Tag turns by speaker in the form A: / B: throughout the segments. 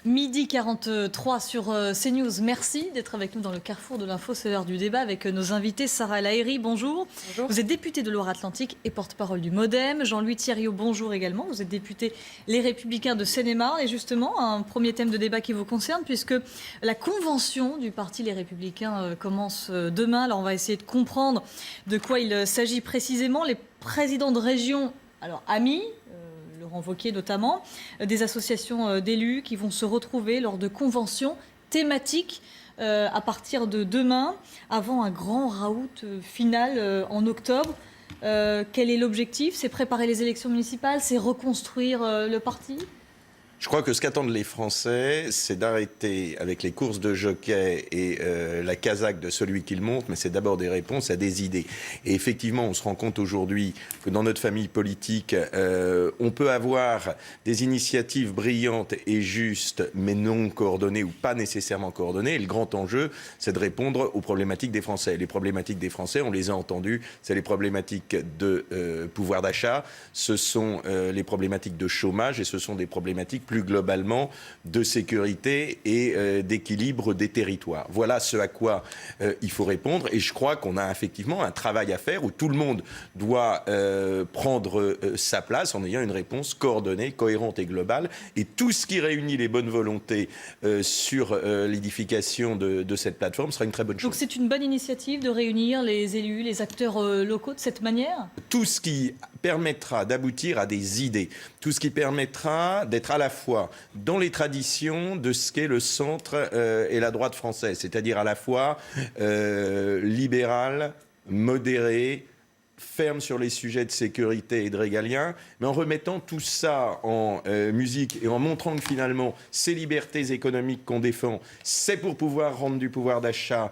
A: Midi 43 sur CNews. Merci d'être avec nous dans le carrefour de l'info. C'est l'heure du débat avec nos invités. Sarah El Haïry, bonjour.
B: Bonjour.
A: Vous êtes députée de Loire-Atlantique et porte-parole du MoDem. Jean-Louis Thierriot, bonjour également. Vous êtes député Les Républicains de Seine-et-Marne. Et justement, un premier thème de débat qui vous concerne, puisque la convention du parti Les Républicains commence demain. Alors on va essayer de comprendre de quoi il s'agit précisément. Les présidents de région, alors amis, Laurent Wauquiez notamment, des associations d'élus qui vont se retrouver lors de conventions thématiques à partir de demain, avant un grand raout final en octobre. Quel est l'objectif? C'est préparer les élections municipales? C'est reconstruire le parti?
C: Je crois que ce qu'attendent les Français, c'est d'arrêter avec les courses de jockey et la casaque de celui qui le monte, mais c'est d'abord des réponses à des idées. Et effectivement, on se rend compte aujourd'hui que dans notre famille politique, on peut avoir des initiatives brillantes et justes, mais non coordonnées ou pas nécessairement coordonnées. Et le grand enjeu, c'est de répondre aux problématiques des Français. Les problématiques des Français, on les a entendues, c'est les problématiques de pouvoir d'achat, ce sont les problématiques de chômage et ce sont des problématiques plus globalement de sécurité et d'équilibre des territoires. Voilà ce à quoi il faut répondre et je crois qu'on a effectivement un travail à faire où tout le monde doit prendre sa place en ayant une réponse coordonnée, cohérente et globale et tout ce qui réunit les bonnes volontés sur l'édification de cette plateforme sera une très bonne chose.
A: Donc c'est une bonne initiative de réunir les élus, les acteurs locaux de cette manière?
C: Tout ce qui permettra d'aboutir à des idées, tout ce qui permettra d'être à la fois dans les traditions de ce qu'est le centre et la droite française, c'est-à-dire à la fois libéral, modéré, ferme sur les sujets de sécurité et de régalien, mais en remettant tout ça en musique et en montrant que finalement, ces libertés économiques qu'on défend, c'est pour pouvoir rendre du pouvoir d'achat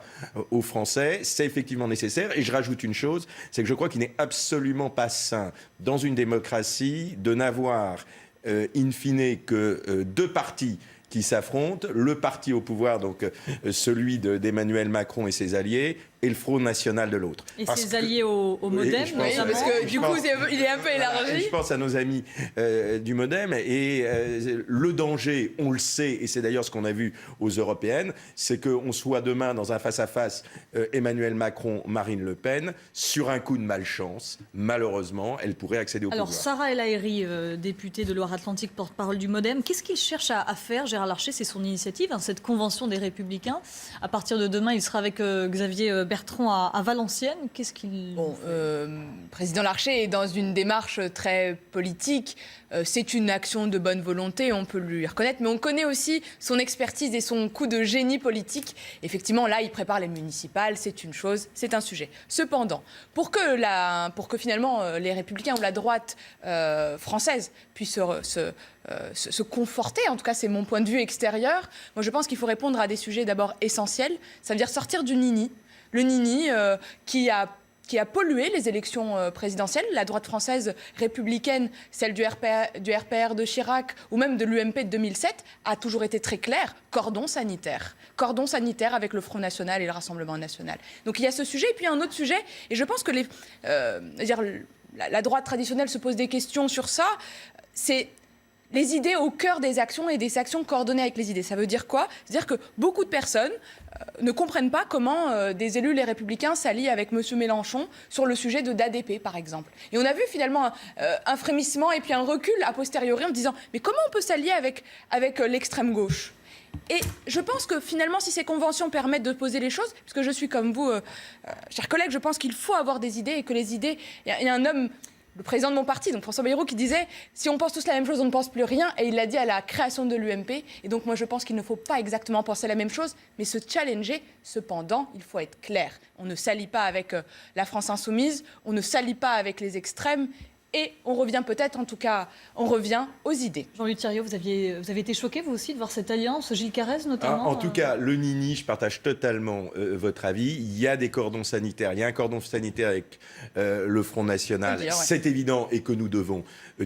C: aux Français, c'est effectivement nécessaire. Et je rajoute une chose, c'est que je crois qu'il n'est absolument pas sain, dans une démocratie, de n'avoir, in fine, que deux partis qui s'affrontent, le parti au pouvoir, donc celui d'Emmanuel Macron et ses alliés, et le Front National de l'autre.
A: Et ses alliés au MoDem,
B: oui, parce que du coup, il est un peu élargi.
C: Je pense à nos amis du MoDem. Et le danger, on le sait, et c'est d'ailleurs ce qu'on a vu aux européennes, c'est qu'on soit demain dans un face-à-face Emmanuel Macron, Marine Le Pen, sur un coup de malchance, malheureusement, elle pourrait accéder au pouvoir.
A: Alors, Sarah El Haïry, députée de Loire-Atlantique, porte-parole du MoDem, qu'est-ce qu'il cherche à faire? Gérard Larcher, c'est son initiative, cette convention des Républicains. À partir de demain, il sera avec Xavier Bertrand à Valenciennes. Qu'est-ce qu'il...
B: Président Larcher est dans une démarche très politique. C'est une action de bonne volonté, on peut lui reconnaître, mais on connaît aussi son expertise et son coup de génie politique. Effectivement, là, il prépare les municipales, c'est une chose, c'est un sujet. Cependant, pour que finalement les Républicains ou la droite française puissent se conforter, en tout cas c'est mon point de vue extérieur, moi je pense qu'il faut répondre à des sujets d'abord essentiels, ça veut dire sortir du nini. Le nini qui a pollué les élections présidentielles. La droite française républicaine, celle du RPR de Chirac ou même de l'UMP de 2007, a toujours été très claire, cordon sanitaire. Cordon sanitaire avec le Front National et le Rassemblement National. Donc il y a ce sujet, et puis un autre sujet, et je pense que la droite traditionnelle se pose des questions sur ça, c'est les idées au cœur des actions et des actions coordonnées avec les idées. Ça veut dire quoi? C'est-à-dire que beaucoup de personnes ne comprennent pas comment des élus les Républicains s'allient avec M. Mélenchon sur le sujet d'ADP, par exemple. Et on a vu finalement un frémissement et puis un recul a posteriori en disant « Mais comment on peut s'allier avec l'extrême gauche ?» Et je pense que finalement, si ces conventions permettent de poser les choses, parce que je suis comme vous, chers collègues, je pense qu'il faut avoir des idées et que les idées... Il y a un homme... Le président de mon parti, donc François Bayrou, qui disait « Si on pense tous la même chose, on ne pense plus rien ». Et il l'a dit à la création de l'UMP. Et donc moi, je pense qu'il ne faut pas exactement penser la même chose, mais se challenger. Cependant, il faut être clair. On ne s'allie pas avec la France insoumise, on ne s'allie pas avec les extrêmes. Et on revient peut-être, en tout cas, on revient aux idées.
A: Jean-Louis Thierriot, vous avez été choqué, vous aussi, de voir cette alliance, Gilles Carrez notamment?
C: En tout cas, le nini, je partage totalement votre avis. Il y a des cordons sanitaires. Il y a un cordon sanitaire avec le Front National. C'est évident et que nous devons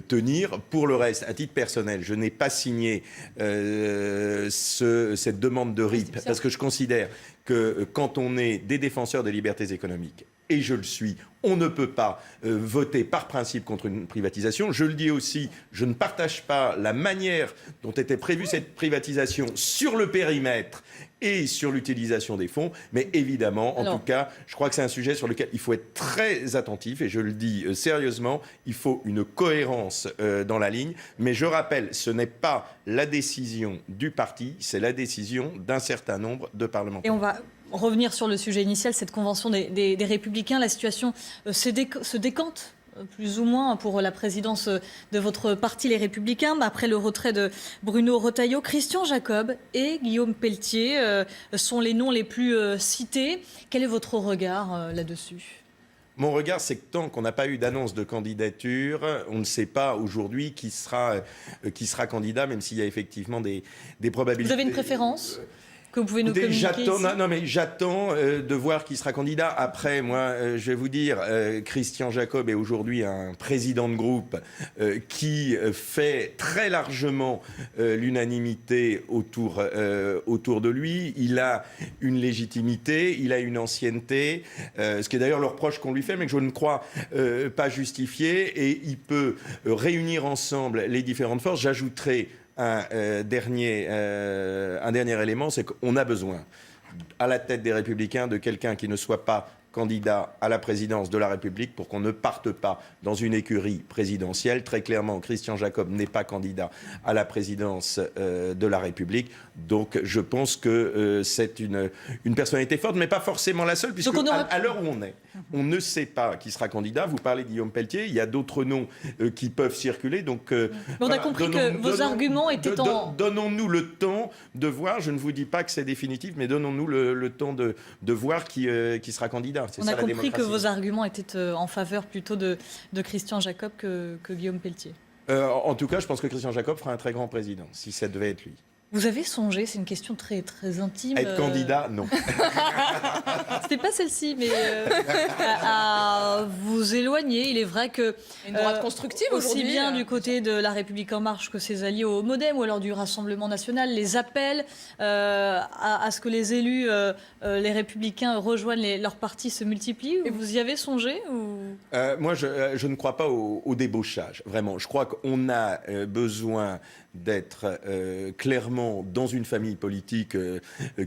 C: tenir. Pour le reste, à titre personnel, je n'ai pas signé cette demande de RIP parce que je considère que quand on est des défenseurs des libertés économiques et je le suis, on ne peut pas voter par principe contre une privatisation. Je le dis aussi, je ne partage pas la manière dont était prévue cette privatisation sur le périmètre et sur l'utilisation des fonds. Mais évidemment, en tout cas, je crois que c'est un sujet sur lequel il faut être très attentif, et je le dis sérieusement, il faut une cohérence dans la ligne. Mais je rappelle, ce n'est pas la décision du parti, c'est la décision d'un certain nombre de parlementaires.
A: Et on va revenir sur le sujet initial, cette convention des Républicains. La situation se décante plus ou moins pour la présidence de votre parti, les Républicains, après le retrait de Bruno Retailleau. Christian Jacob et Guillaume Pelletier sont les noms les plus cités. Quel est votre regard là-dessus ?
C: Mon regard, c'est que tant qu'on n'a pas eu d'annonce de candidature, on ne sait pas aujourd'hui qui sera candidat, même s'il y a effectivement des probabilités.
A: Vous avez une préférence que vous pouvez nous communiquer
C: J'attends de voir qui sera candidat. Après, moi, je vais vous dire, Christian Jacob est aujourd'hui un président de groupe qui fait très largement l'unanimité autour de lui. Il a une légitimité, il a une ancienneté, ce qui est d'ailleurs le reproche qu'on lui fait, mais que je ne crois pas justifié. Et il peut réunir ensemble les différentes forces. J'ajouterai un dernier élément, c'est qu'on a besoin, à la tête des Républicains, de quelqu'un qui ne soit pas candidat à la présidence de la République pour qu'on ne parte pas dans une écurie présidentielle. Très clairement, Christian Jacob n'est pas candidat à la présidence de la République. Donc je pense que c'est une personnalité forte, mais pas forcément la seule, puisque à l'heure où on ne sait pas qui sera candidat. Vous parlez de Guillaume Pelletier, il y a d'autres noms qui peuvent circuler. Donc,
A: on a compris que vos arguments étaient
C: Donnons-nous le temps de voir, je ne vous dis pas que c'est définitif, mais donnons-nous le temps de voir qui sera candidat.
A: On a compris que vos arguments étaient en faveur plutôt de Christian Jacob que Guillaume Pelletier.
C: En tout cas, je pense que Christian Jacob fera un très grand président, si ça devait être lui.
A: Vous avez songé, c'est une question très, très intime.
C: Être candidat, non.
A: C'était pas celle-ci, mais à vous éloigner. Il est vrai que
B: une droite constructive
A: aussi bien du côté de La République En Marche que ses alliés au MoDem ou alors du Rassemblement National, les appels à ce que les élus, les Républicains rejoignent leur parti se multiplient. Et vous y avez songé ou...
C: Moi, je ne crois pas au débauchage, vraiment. Je crois qu'on a besoin d'être clairement dans une famille politique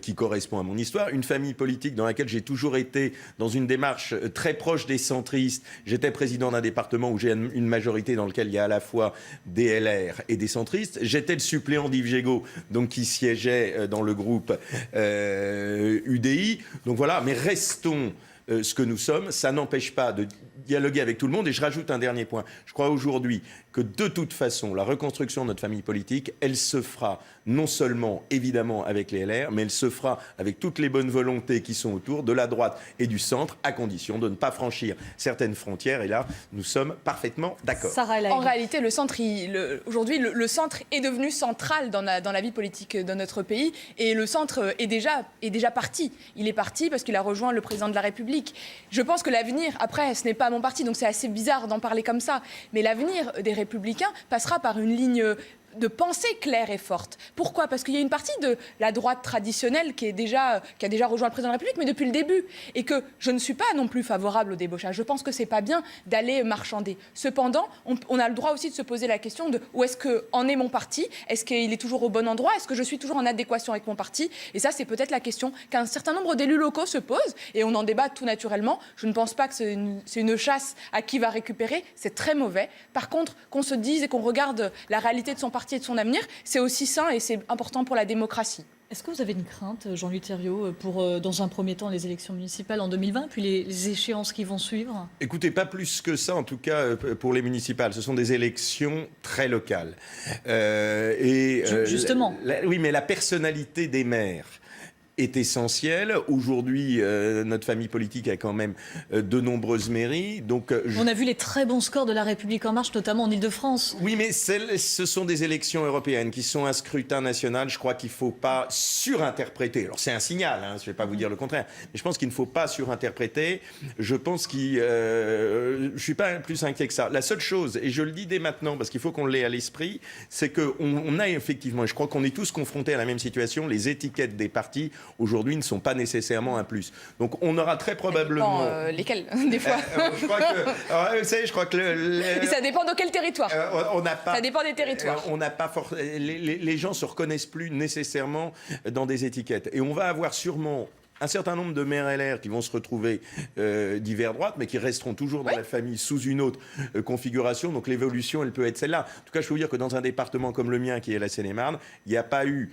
C: qui correspond à mon histoire, une famille politique dans laquelle j'ai toujours été dans une démarche très proche des centristes. J'étais président d'un département où j'ai une majorité dans lequel il y a à la fois des LR et des centristes. J'étais le suppléant d'Yves Gégaud, donc qui siégeait dans le groupe UDI. Donc voilà, mais restons ce que nous sommes. Ça n'empêche pas de dialoguer avec tout le monde. Et je rajoute un dernier point. Je crois aujourd'hui que de toute façon, la reconstruction de notre famille politique, elle se fera non seulement, évidemment, avec les LR, mais elle se fera avec toutes les bonnes volontés qui sont autour, de la droite et du centre, à condition de ne pas franchir certaines frontières. Et là, nous sommes parfaitement d'accord.
B: En réalité, le centre, aujourd'hui, le centre est devenu central dans la vie politique de notre pays. Et le centre est déjà parti. Il est parti parce qu'il a rejoint le président de la République. Je pense que l'avenir, après, ce n'est pas mon parti, donc c'est assez bizarre d'en parler comme ça, mais l'avenir des Républicains passera par une ligne de pensée claire et forte. Pourquoi ? Parce qu'il y a une partie de la droite traditionnelle qui a déjà rejoint le président de la République, mais depuis le début. Et que je ne suis pas non plus favorable au débauchage. Je pense que c'est pas bien d'aller marchander. Cependant, on a le droit aussi de se poser la question de où est-ce qu'en est mon parti ? Est-ce qu'il est toujours au bon endroit ? Est-ce que je suis toujours en adéquation avec mon parti ? Et ça, c'est peut-être la question qu'un certain nombre d'élus locaux se posent. Et on en débat tout naturellement. Je ne pense pas que c'est une chasse à qui va récupérer. C'est très mauvais. Par contre, qu'on se dise et qu'on regarde la réalité de son parti et de son avenir, c'est aussi sain et c'est important pour la démocratie.
A: Est-ce que vous avez une crainte, Jean-Louis Thériault, pour, dans un premier temps, les élections municipales en 2020, puis les échéances qui vont suivre ?
C: Écoutez, pas plus que ça, en tout cas, pour les municipales. Ce sont des élections très locales.
A: Justement.
C: Oui, mais la personnalité des maires est essentielle. Aujourd'hui, notre famille politique a quand même de nombreuses mairies. Donc,
A: on a vu les très bons scores de La République En Marche, notamment en Ile-de-France.
C: Oui, mais ce sont des élections européennes qui sont un scrutin national. Je crois qu'il ne faut pas surinterpréter. Alors, c'est un signal, hein, je ne vais pas vous dire le contraire. Mais je pense qu'il ne faut pas surinterpréter. Je pense je ne suis pas plus inquiet que ça. La seule chose, et je le dis dès maintenant, parce qu'il faut qu'on l'ait à l'esprit, c'est qu'on a effectivement, et je crois qu'on est tous confrontés à la même situation, les étiquettes des partis aujourd'hui ne sont pas nécessairement un plus. Donc on aura très probablement...
B: Lesquels, des fois
C: je crois que... Alors, vous savez, je crois que...
B: Et ça dépend de quel territoire.
C: On n'a pas...
B: Ça dépend des territoires.
C: On n'a pas les gens se reconnaissent plus nécessairement dans des étiquettes. Et on va avoir sûrement un certain nombre de maires LR qui vont se retrouver d'hiver droite, mais qui resteront toujours dans la famille sous une autre configuration. Donc l'évolution, elle peut être celle-là. En tout cas, je peux vous dire que dans un département comme le mien, qui est la Seine-et-Marne, il n'y a pas eu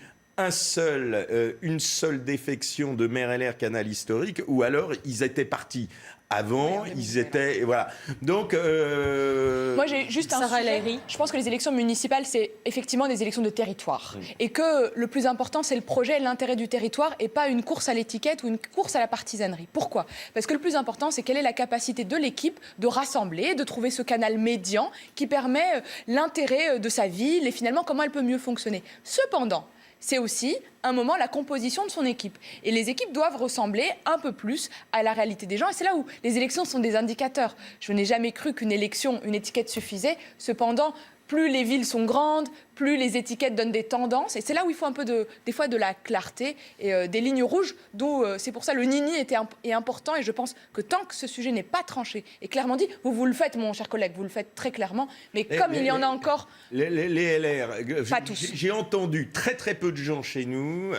C: une seule défection de maire LR canal historique, ou alors ils étaient partis. Avant, ils étaient... Voilà. Donc...
B: Moi, j'ai juste un sujet. Je pense que les élections municipales, c'est effectivement des élections de territoire. Et que le plus important, c'est le projet et l'intérêt du territoire, et pas une course à l'étiquette ou une course à la partisanerie. Pourquoi ? Parce que le plus important, c'est quelle est la capacité de l'équipe de rassembler, de trouver ce canal médian qui permet l'intérêt de sa ville et finalement comment elle peut mieux fonctionner. Cependant, c'est aussi un moment la composition de son équipe. Et les équipes doivent ressembler un peu plus à la réalité des gens. Et c'est là où les élections sont des indicateurs. Je n'ai jamais cru qu'une élection, une étiquette suffisait. Cependant, plus les villes sont grandes, plus les étiquettes donnent des tendances. Et c'est là où il faut un peu des fois de la clarté et des lignes rouges. D'où c'est pour ça le nini est important. Et je pense que tant que ce sujet n'est pas tranché et clairement dit, vous le faites, mon cher collègue, vous le faites très clairement. Mais comme il y en a encore...
C: Les LR,
B: pas tous.
C: J'ai entendu très peu de gens chez nous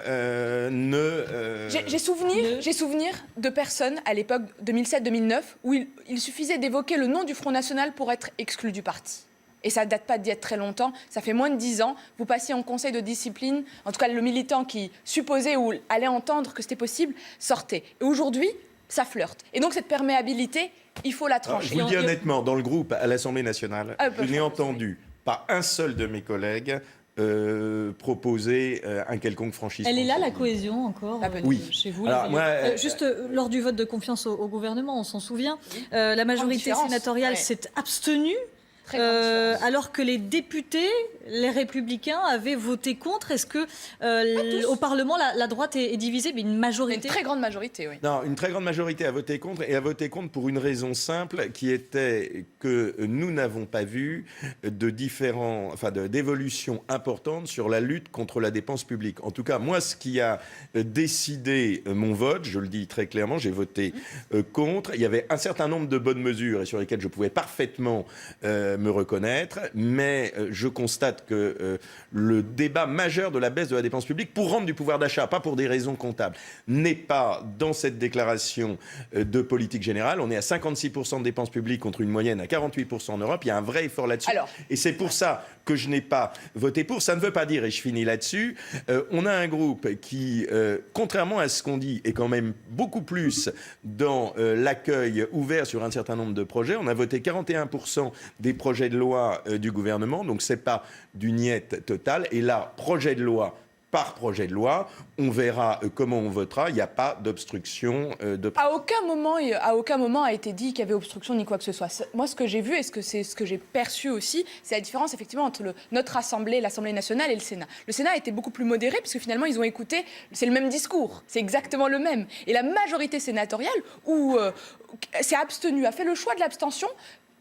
B: J'ai souvenir de personnes à l'époque 2007-2009 où il suffisait d'évoquer le nom du Front National pour être exclu du parti. Et ça ne date pas d'il y a très longtemps, ça fait moins de 10 ans. Vous passiez en conseil de discipline, en tout cas le militant qui supposait ou allait entendre que c'était possible, sortait. Et aujourd'hui, ça flirte. Et donc cette perméabilité, il faut la trancher.
C: Je vous le dis honnêtement, dans le groupe à l'Assemblée nationale, je n'ai entendu pas un seul de mes collègues proposer un quelconque franchissement.
A: Elle est là, la cohésion, encore, chez vous.
C: Alors,
A: juste lors du vote de confiance au gouvernement, on s'en souvient, la majorité sénatoriale s'est abstenue. Alors que les députés, les Républicains, avaient voté contre. Est-ce que au Parlement, la droite est divisée, mais une majorité?
B: Une très grande majorité, oui.
C: Non, une très grande majorité a voté contre, et a voté contre pour une raison simple, qui était que nous n'avons pas vu d'évolution importante sur la lutte contre la dépense publique. En tout cas, moi, ce qui a décidé mon vote, je le dis très clairement, j'ai voté contre. Il y avait un certain nombre de bonnes mesures et sur lesquelles je pouvais parfaitement me reconnaître, mais je constate que le débat majeur de la baisse de la dépense publique, pour rendre du pouvoir d'achat, pas pour des raisons comptables, n'est pas dans cette déclaration de politique générale. On est à 56% de dépenses publiques contre une moyenne à 48% en Europe. Il y a un vrai effort là-dessus. Et c'est pour ça que je n'ai pas voté pour. Ça ne veut pas dire, et je finis là-dessus, on a un groupe qui, contrairement à ce qu'on dit, est quand même beaucoup plus dans l'accueil ouvert sur un certain nombre de projets. On a voté 41% des projets de loi du gouvernement, donc c'est pas du niet total. Et là, projet de loi par projet de loi, on verra comment on votera. Il n'y a pas d'obstruction.
B: À aucun moment a été dit qu'il y avait obstruction ni quoi que ce soit. Moi, ce que j'ai vu et ce que j'ai perçu aussi, c'est la différence effectivement entre notre Assemblée, l'Assemblée nationale et le Sénat. Le Sénat a été beaucoup plus modéré puisque finalement ils ont écouté, c'est le même discours, c'est exactement le même. Et la majorité sénatoriale s'est abstenue, a fait le choix de l'abstention.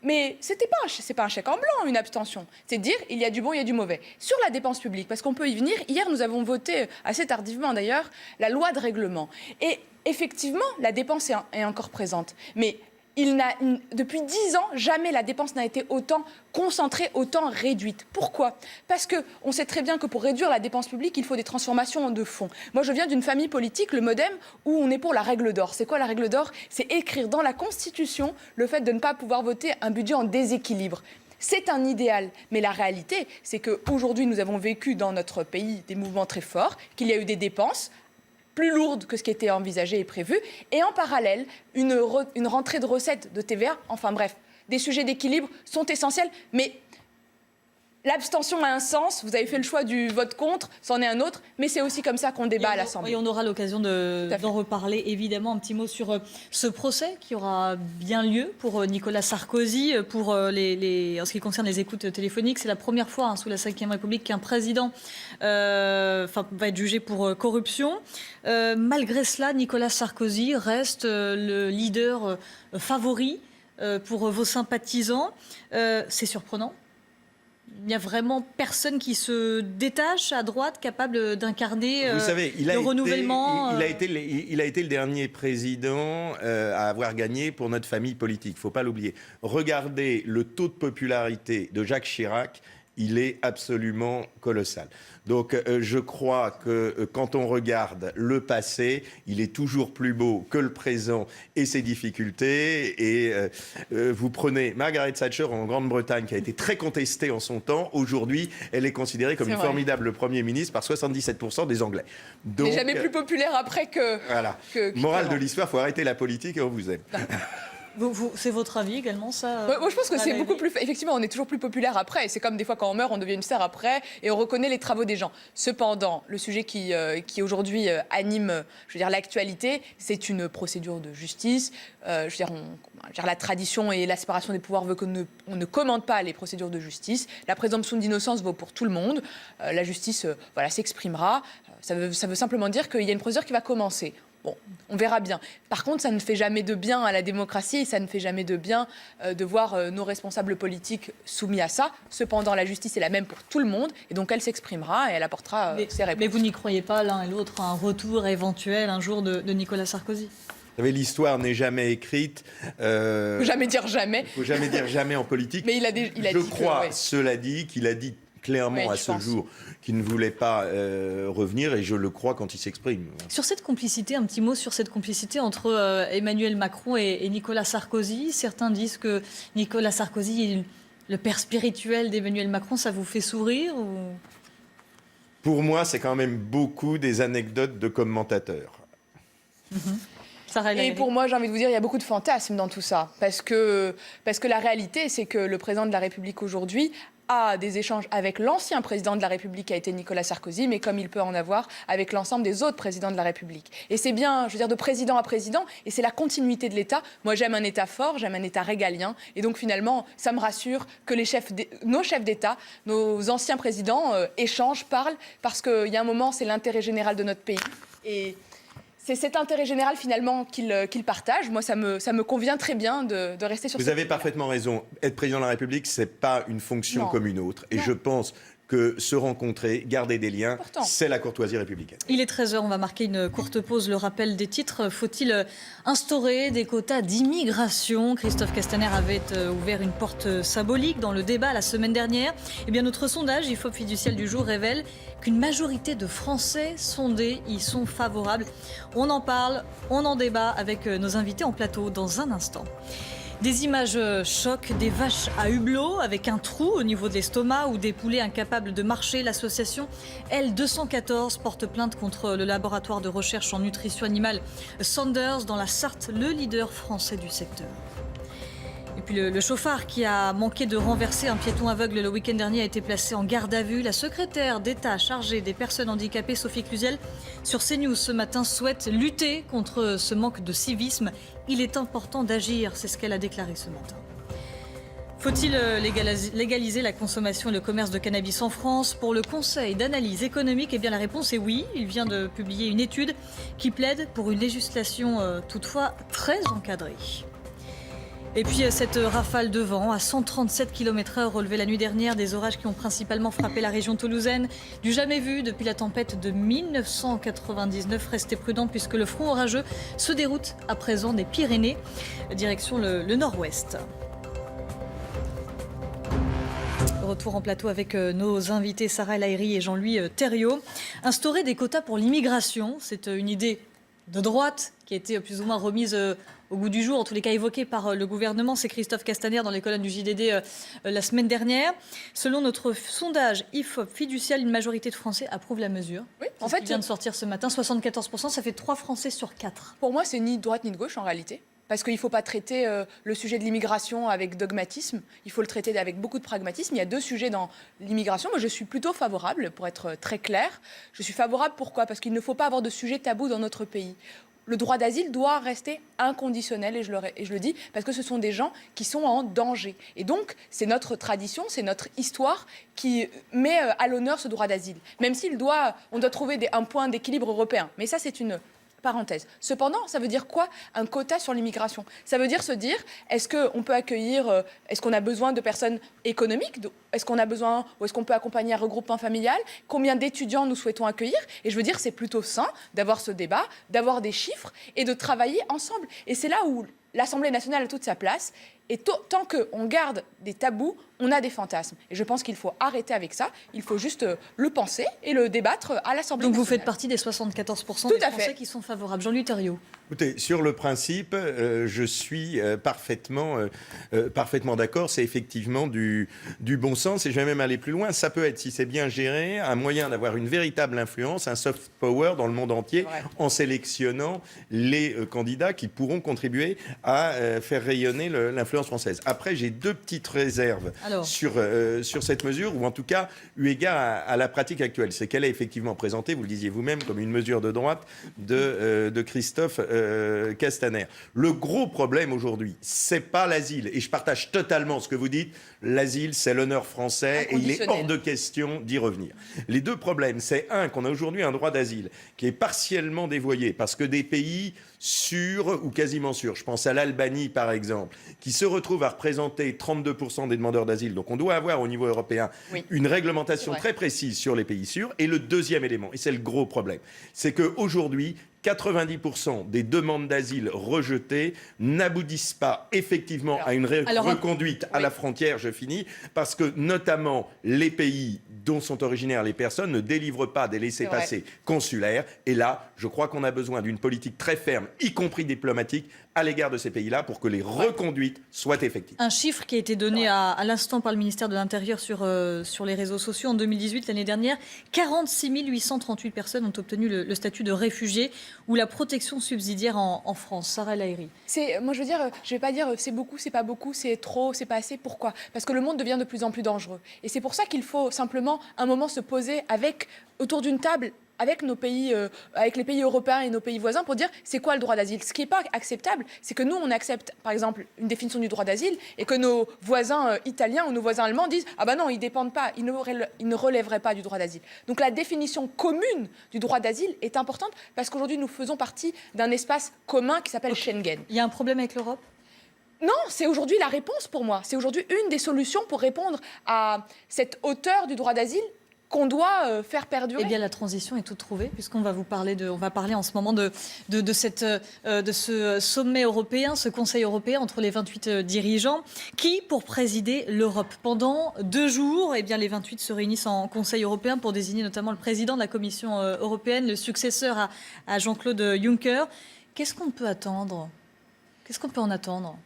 B: Mais c'est pas un chèque en blanc, une abstention. C'est de dire, il y a du bon, il y a du mauvais. Sur la dépense publique, parce qu'on peut y venir, hier, nous avons voté, assez tardivement d'ailleurs, la loi de règlement. Et effectivement, la dépense est encore présente. Mais depuis 10 ans, jamais la dépense n'a été autant concentrée, autant réduite. Pourquoi ? Parce qu'on sait très bien que pour réduire la dépense publique, il faut des transformations de fond. Moi, je viens d'une famille politique, le MoDem, où on est pour la règle d'or. C'est quoi la règle d'or ? C'est écrire dans la Constitution le fait de ne pas pouvoir voter un budget en déséquilibre. C'est un idéal, mais la réalité, c'est qu'aujourd'hui, nous avons vécu dans notre pays des mouvements très forts, qu'il y a eu des dépenses plus lourde que ce qui était envisagé et prévu, et en parallèle, une rentrée de recettes de TVA. Enfin bref, des sujets d'équilibre sont essentiels, mais l'abstention a un sens. Vous avez fait le choix du vote contre, c'en est un autre, mais c'est aussi comme ça qu'on débat à l'Assemblée.
A: Et on aura l'occasion d'en reparler, évidemment. Un petit mot sur ce procès qui aura bien lieu pour Nicolas Sarkozy, pour en ce qui concerne les écoutes téléphoniques. C'est la première fois sous la Ve République qu'un président va être jugé pour corruption. Malgré cela, Nicolas Sarkozy reste le leader favori pour vos sympathisants. C'est surprenant ? il n'y a vraiment personne qui se détache à droite, capable d'incarner
C: Vous savez,
A: le renouvellement.
C: Il a été le dernier président à avoir gagné pour notre famille politique. Il ne faut pas l'oublier. Regardez le taux de popularité de Jacques Chirac. Il est absolument colossal. Donc je crois que quand on regarde le passé, il est toujours plus beau que le présent et ses difficultés. Et vous prenez Margaret Thatcher en Grande-Bretagne, qui a été très contestée en son temps. Aujourd'hui, elle est considérée comme une formidable Premier ministre par 77% des Anglais.
B: Donc, il n'est jamais plus populaire après que...
C: Voilà. Morale de l'histoire, il faut arrêter la politique et on vous aime.
A: C'est votre avis également, ça
B: Moi, je pense que c'est beaucoup plus... Effectivement, on est toujours plus populaire après. C'est comme des fois quand on meurt, on devient une star après et on reconnaît les travaux des gens. Cependant, le sujet qui aujourd'hui anime, l'actualité, c'est une procédure de justice. La tradition et la séparation des pouvoirs veut qu'on ne commente pas les procédures de justice. La présomption d'innocence vaut pour tout le monde. La justice, s'exprimera. Ça veut simplement dire qu'il y a une procédure qui va commencer. Bon, on verra bien. Par contre, ça ne fait jamais de bien à la démocratie, ça ne fait jamais de bien de voir nos responsables politiques soumis à ça. Cependant, la justice est la même pour tout le monde, et donc elle s'exprimera et elle apportera ses réponses.
A: Mais vous n'y croyez pas, l'un et l'autre, à un retour éventuel un jour de Nicolas Sarkozy ?
C: Vous savez, l'histoire n'est jamais écrite.
B: Faut jamais dire jamais.
C: Faut jamais dire jamais en politique.
B: Mais je crois,
C: cela dit, qu'il a dit clairement à ce jour qu'il ne voulait pas revenir, et je le crois quand il s'exprime.
A: Sur cette complicité, un petit mot sur cette complicité entre Emmanuel Macron et Nicolas Sarkozy. Certains disent que Nicolas Sarkozy est le père spirituel d'Emmanuel Macron. Ça vous fait sourire ou...
C: Pour moi, c'est quand même beaucoup des anecdotes de commentateurs.
B: Et pour moi, j'ai envie de vous dire, il y a beaucoup de fantasmes dans tout ça. Parce que la réalité, c'est que le président de la République aujourd'hui a des échanges avec l'ancien président de la République qui a été Nicolas Sarkozy, mais comme il peut en avoir avec l'ensemble des autres présidents de la République. Et c'est bien, de président à président, et c'est la continuité de l'État. Moi, j'aime un État fort, j'aime un État régalien, et donc finalement, ça me rassure que nos chefs d'État, nos anciens présidents échangent, parlent, parce qu'il y a un moment, c'est l'intérêt général de notre pays. Et c'est cet intérêt général, finalement, qu'il partage. Moi, ça me convient très bien de rester sur
C: Vous avez parfaitement raison. Être président de la République, ce n'est pas une fonction comme une autre. Et je pense que se rencontrer, garder des liens, c'est la courtoisie républicaine.
A: Il est 13h, on va marquer une courte pause. Le rappel des titres. Faut-il instaurer des quotas d'immigration ? Christophe Castaner avait ouvert une porte symbolique dans le débat la semaine dernière. Eh bien, notre sondage IFOP Fiducial du jour révèle qu'une majorité de Français sondés y sont favorables. On en parle, on en débat avec nos invités en plateau dans un instant. Des images chocs, des vaches à hublot avec un trou au niveau de l'estomac ou des poulets incapables de marcher. L'association L214 porte plainte contre le laboratoire de recherche en nutrition animale Sanders dans la Sarthe, le leader français du secteur. Et puis le chauffard qui a manqué de renverser un piéton aveugle le week-end dernier a été placé en garde à vue. La secrétaire d'État chargée des personnes handicapées, Sophie Cluzel, sur CNews ce matin, souhaite lutter contre ce manque de civisme. Il est important d'agir, c'est ce qu'elle a déclaré ce matin. Faut-il légaliser la consommation et le commerce de cannabis en France ? Pour le Conseil d'analyse économique, eh bien la réponse est oui. Il vient de publier une étude qui plaide pour une législation toutefois très encadrée. Et puis cette rafale de vent à 137 km/h relevée la nuit dernière, des orages qui ont principalement frappé la région toulousaine. Du jamais vu depuis la tempête de 1999. Restez prudents puisque le front orageux se déroute à présent des Pyrénées, direction le nord-ouest. Retour en plateau avec nos invités Sarah El Haïry et Jean-Louis Thériault. Instaurer des quotas pour l'immigration, c'est une idée de droite qui a été plus ou moins remise au goût du jour, en tous les cas évoquée par le gouvernement. C'est Christophe Castaner dans les colonnes du JDD la semaine dernière. Selon notre sondage IFOP Fiducial, une majorité de Français approuve la mesure. Oui, en fait, qui vient de sortir ce matin, 74%, ça fait 3 Français sur 4.
B: Pour moi, c'est ni de droite ni de gauche en réalité. Parce qu'il ne faut pas traiter le sujet de l'immigration avec dogmatisme. Il faut le traiter avec beaucoup de pragmatisme. Il y a 2 sujets dans l'immigration. Moi, je suis plutôt favorable, pour être très claire. Je suis favorable, pourquoi ? Parce qu'il ne faut pas avoir de sujet tabou dans notre pays. Le droit d'asile doit rester inconditionnel, et je le dis, parce que ce sont des gens qui sont en danger. Et donc, c'est notre tradition, c'est notre histoire qui met à l'honneur ce droit d'asile. Même on doit trouver un point d'équilibre européen. Mais ça, c'est une parenthèse. Cependant, ça veut dire quoi un quota sur l'immigration? Ça veut dire se dire, est-ce qu'on peut accueillir, est-ce qu'on a besoin de personnes économiques? Est-ce qu'on a besoin, ou est-ce qu'on peut accompagner un regroupement familial? Combien d'étudiants nous souhaitons accueillir? Et je veux dire, c'est plutôt sain d'avoir ce débat, d'avoir des chiffres et de travailler ensemble. Et c'est là où l'Assemblée nationale a toute sa place. Et tant qu'on garde des tabous, on a des fantasmes. Et je pense qu'il faut arrêter avec ça. Il faut juste le penser et le débattre à l'Assemblée nationale.
A: Donc vous faites partie des 74% des Français qui sont favorables. Jean-Louis Thériault.
C: Écoutez, sur le principe, je suis parfaitement d'accord. C'est effectivement du bon sens et je vais même aller plus loin. Ça peut être, si c'est bien géré, un moyen d'avoir une véritable influence, un soft power dans le monde entier en sélectionnant les candidats qui pourront contribuer à faire rayonner l'influence française. Après, j'ai deux petites réserves sur cette mesure, ou en tout cas, eu égard à la pratique actuelle. C'est qu'elle est effectivement présentée, vous le disiez vous-même, comme une mesure de droite de Christophe Castaner. Le gros problème aujourd'hui, c'est pas l'asile. Et je partage totalement ce que vous dites. L'asile, c'est l'honneur français et il est hors de question d'y revenir. Les deux problèmes, c'est qu'on a aujourd'hui un droit d'asile qui est partiellement dévoyé parce que des pays sûrs ou quasiment sûrs, je pense à l'Albanie par exemple, qui se retrouve à représenter 32% des demandeurs d'asile. Donc on doit avoir au niveau européen une réglementation très précise sur les pays sûrs. Et le deuxième élément, et c'est le gros problème, c'est qu'aujourd'hui, 90% des demandes d'asile rejetées n'aboutissent pas effectivement à une reconduite à la frontière, je finis, parce que notamment les pays dont sont originaires les personnes ne délivrent pas des laissez-passer consulaires. Et là, je crois qu'on a besoin d'une politique très ferme, y compris diplomatique, à l'égard de ces pays-là pour que les reconduites soient effectives.
A: Un chiffre qui a été donné à l'instant par le ministère de l'Intérieur sur les réseaux sociaux en 2018, l'année dernière, 46 838 personnes ont obtenu le statut de réfugié ou la protection subsidiaire en France. Sarah El Haïry.
B: Moi, je veux dire, je ne vais pas dire c'est beaucoup, c'est pas beaucoup, c'est trop, c'est pas assez. Pourquoi? Parce que le monde devient de plus en plus dangereux. Et c'est pour ça qu'il faut simplement un moment se poser autour d'une table avec nos pays, avec les pays européens et nos pays voisins pour dire c'est quoi le droit d'asile. Ce qui n'est pas acceptable, c'est que nous, on accepte, par exemple, une définition du droit d'asile et que nos voisins italiens ou nos voisins allemands disent ah ben non, ils dépendent pas, ils ne relèveraient pas du droit d'asile. Donc la définition commune du droit d'asile est importante parce qu'aujourd'hui, nous faisons partie d'un espace commun qui s'appelle Schengen.
A: Il y a un problème avec l'Europe ?
B: Non, c'est aujourd'hui la réponse pour moi. C'est aujourd'hui une des solutions pour répondre à cette hauteur du droit d'asile qu'on doit faire perdurer.
A: Eh bien, la transition est toute trouvée, puisqu'on va on va parler en ce moment de ce sommet européen, ce Conseil européen entre les 28 dirigeants, qui, pour présider l'Europe. Pendant 2 jours, eh bien, les 28 se réunissent en Conseil européen pour désigner notamment le président de la Commission européenne, le successeur à Jean-Claude Juncker. Qu'est-ce qu'on peut attendre ? Qu'est-ce qu'on peut en attendre ?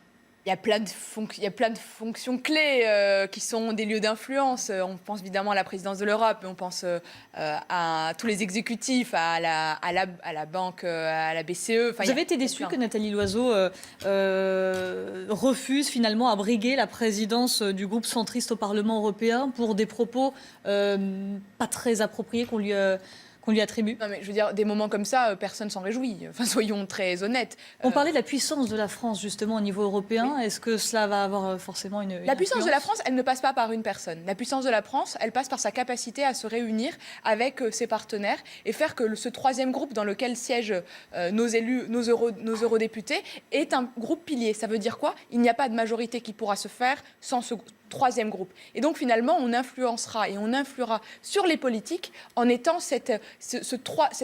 B: Il y a plein de fonctions clés qui sont des lieux d'influence. On pense évidemment à la présidence de l'Europe, mais on pense à tous les exécutifs, à la banque, à la BCE.
A: Vous avez été déçu que Nathalie Loiseau refuse finalement à briguer la présidence du groupe centriste au Parlement européen pour des propos pas très appropriés qu'on lui attribue.
B: Non, mais je veux dire, des moments comme ça, personne s'en réjouit. Enfin, soyons très honnêtes.
A: On parlait de la puissance de la France, justement, au niveau européen. Oui. Est-ce que cela va avoir forcément une
B: La puissance de la France, elle ne passe pas par une personne. La puissance de la France, elle passe par sa capacité à se réunir avec ses partenaires et faire que ce troisième groupe dans lequel siègent nos élus, nos eurodéputés, est un groupe pilier. Ça veut dire quoi? Il n'y a pas de majorité qui pourra se faire sans ce troisième groupe. Et donc, finalement, on influencera et on influera sur les politiques en étant cette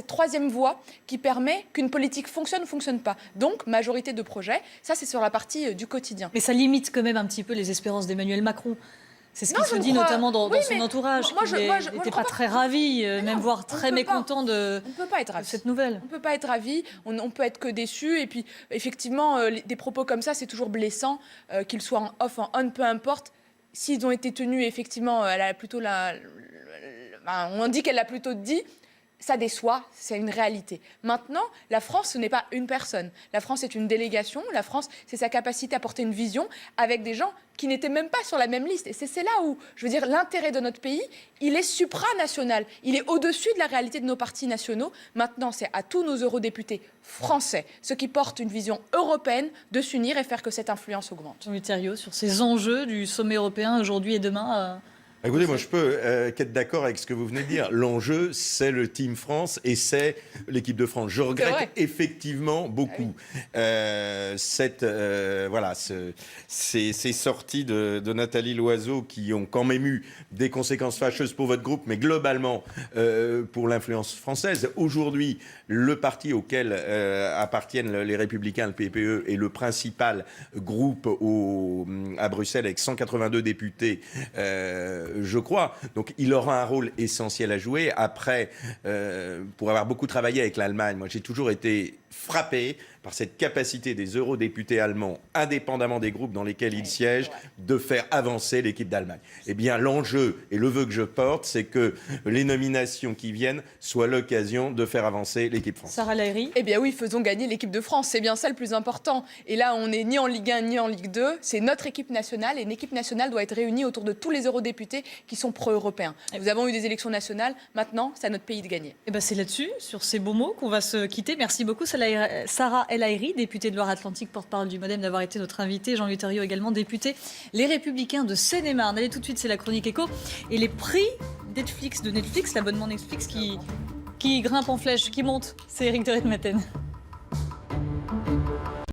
B: troisième voie qui permet qu'une politique fonctionne ou ne fonctionne pas. Donc, majorité de projets, ça, c'est sur la partie du quotidien.
A: Mais ça limite quand même un petit peu les espérances d'Emmanuel Macron. C'est ce qu'il se dit notamment dans son entourage. Il n'était pas très ravi, même voire très mécontent de cette nouvelle.
B: On ne peut pas être ravi, on peut être que déçu. Et puis, effectivement, des propos comme ça, c'est toujours blessant, qu'ils soient en off, en on, peu importe. S'ils ont été tenus, effectivement, on dit qu'elle l'a plutôt dit, ça déçoit, c'est une réalité. Maintenant, la France, ce n'est pas une personne. La France est une délégation. La France, c'est sa capacité à porter une vision avec des gens qui n'étaient même pas sur la même liste. Et c'est là où, je veux dire, l'intérêt de notre pays, il est supranational. Il est au-dessus de la réalité de nos partis nationaux. Maintenant, c'est à tous nos eurodéputés français, ceux qui portent une vision européenne, de s'unir et faire que cette influence augmente.
A: Jean-Louis Thériault, sur ces enjeux du sommet européen aujourd'hui et demain
C: Écoutez, moi je peux qu'être d'accord avec ce que vous venez de dire. L'enjeu, c'est le Team France et c'est l'équipe de France. Je regrette effectivement beaucoup ces sorties de Nathalie Loiseau qui ont quand même eu des conséquences fâcheuses pour votre groupe, mais globalement pour l'influence française. Aujourd'hui, le parti auquel appartiennent les Républicains, le PPE, est le principal groupe à Bruxelles avec 182 députés. Je crois. Donc, il aura un rôle essentiel à jouer. Après, pour avoir beaucoup travaillé avec l'Allemagne, moi, j'ai toujours été frappé par cette capacité des eurodéputés allemands, indépendamment des groupes dans lesquels ils siègent, de faire avancer l'équipe d'Allemagne. Eh bien, l'enjeu et le vœu que je porte, c'est que les nominations qui viennent soient l'occasion de faire avancer l'équipe française.
A: Sarah El Haïry.
B: Eh bien oui, faisons gagner l'équipe de France, c'est bien ça le plus important. Et là, on n'est ni en Ligue 1 ni en Ligue 2, c'est notre équipe nationale et une équipe nationale doit être réunie autour de tous les eurodéputés qui sont pro-européens. Nous avons eu des élections nationales, maintenant, c'est à notre pays de gagner.
A: Eh ben c'est là-dessus, sur ces beaux mots, qu'on va se quitter. Merci beaucoup, Sarah El Haïry, députée de Loire-Atlantique, porte-parole du MoDem, d'avoir été notre invité. Jean-Louis Thériault également, député Les Républicains de Seine-et-Marne. Allez, tout de suite, c'est la chronique éco. Et les prix de Netflix, l'abonnement Netflix qui grimpe en flèche, qui monte, c'est Éric de Ritmaten.